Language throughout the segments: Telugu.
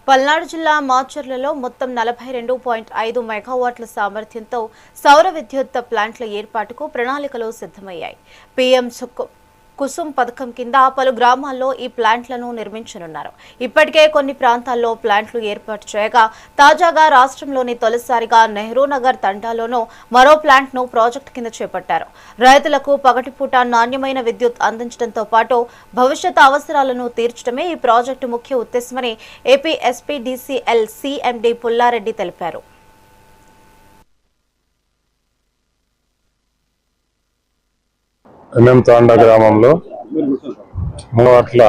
పల్నాడు జిల్లా మాచర్లలో మొత్తం 42.5 మెగావాట్ల సామర్థ్యంతో సౌర విద్యుత్ ప్లాంట్ల ఏర్పాటుకు ప్రణాళికలు సిద్ధమయ్యాయి. పీఎం కుసుమ్ పథకం కింద పలు గ్రామాల్లో ఈ ప్లాంట్లను నిర్మించనున్నారు. ఇప్పటికే కొన్ని ప్రాంతాల్లో ప్లాంట్లు ఏర్పాటు చేయగా తాజాగా రాష్ట్రంలోని తొలిసారిగా నెహ్రూ నగర్ తండాలోనూ మరో ప్లాంట్ను ప్రాజెక్టు కింద చేపట్టారు. రైతులకు పగటిపూట నాణ్యమైన విద్యుత్ అందించడంతో పాటు భవిష్యత్ అవసరాలను తీర్చడమే ఈ ప్రాజెక్టు ముఖ్య ఉద్దేశమని ఏపీ ఎస్పీడీసీఎల్ సీఎండీ పుల్లారెడ్డి తెలిపారు. తాండా గ్రామంలో 3 మెగావాట్ల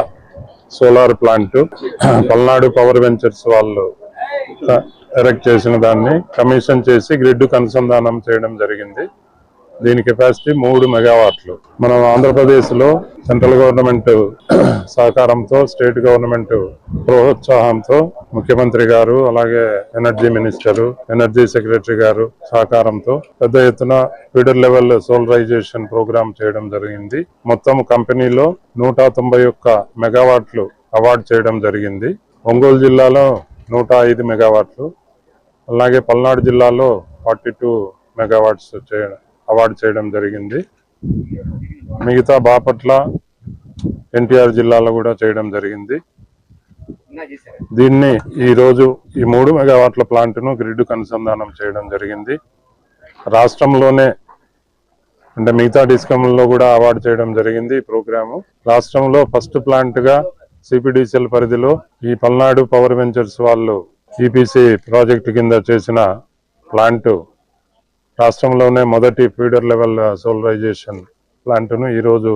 solar plant Palnadu power ventures వాళ్ళు ఎరెక్ట్ చేసిన దాన్ని కమిషన్ చేసి గ్రిడ్ అనుసంధానం చేయడం జరిగింది. దీని కెపాసిటీ 3 మెగావాట్లు. మనం ఆంధ్రప్రదేశ్ లో సెంట్రల్ గవర్నమెంట్ సహకారంతో, స్టేట్ గవర్నమెంట్ ప్రోత్సాహంతో ముఖ్యమంత్రి గారు, అలాగే ఎనర్జీ మినిస్టర్, ఎనర్జీ సెక్రటరీ గారు సహకారంతో పెద్ద ఎత్తున ఫీడర్ లెవెల్ సోలరైజేషన్ ప్రోగ్రామ్ చేయడం జరిగింది. మొత్తం కంపెనీలో 191 మెగావాట్లు అవార్డు చేయడం జరిగింది. ఒంగోలు జిల్లాలో 105 మెగావాట్లు, అలాగే పల్నాడు జిల్లాలో 42 మెగావాట్స్ అవార్డు చేయడం జరిగింది. మిగతా బాపట్ల, ఎన్టీఆర్ జిల్లాలో కూడా చేయడం జరిగింది. దీన్ని ఈరోజు ఈ 3 మెగావాట్ల ప్లాంట్ను గ్రిడ్ అనుసంధానం చేయడం జరిగింది. రాష్ట్రంలోనే అంటే మిగతా డిస్కమ్లో కూడా అవార్డు చేయడం జరిగింది. ఈ ప్రోగ్రాము రాష్ట్రంలో ఫస్ట్ ప్లాంట్ గా సిపిడిసిఎల్ పరిధిలో ఈ పల్నాడు పవర్ వెంచర్స్ వాళ్ళు ఈపీసీ ప్రాజెక్టు కింద చేసిన ప్లాంట్ రాష్ట్రంలోనే మొదటి ఫీడర్ లెవెల్ సోలరైజేషన్ ప్లాంట్ను ఈరోజు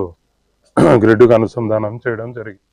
గ్రిడ్కు అనుసంధానం చేయడం జరిగింది.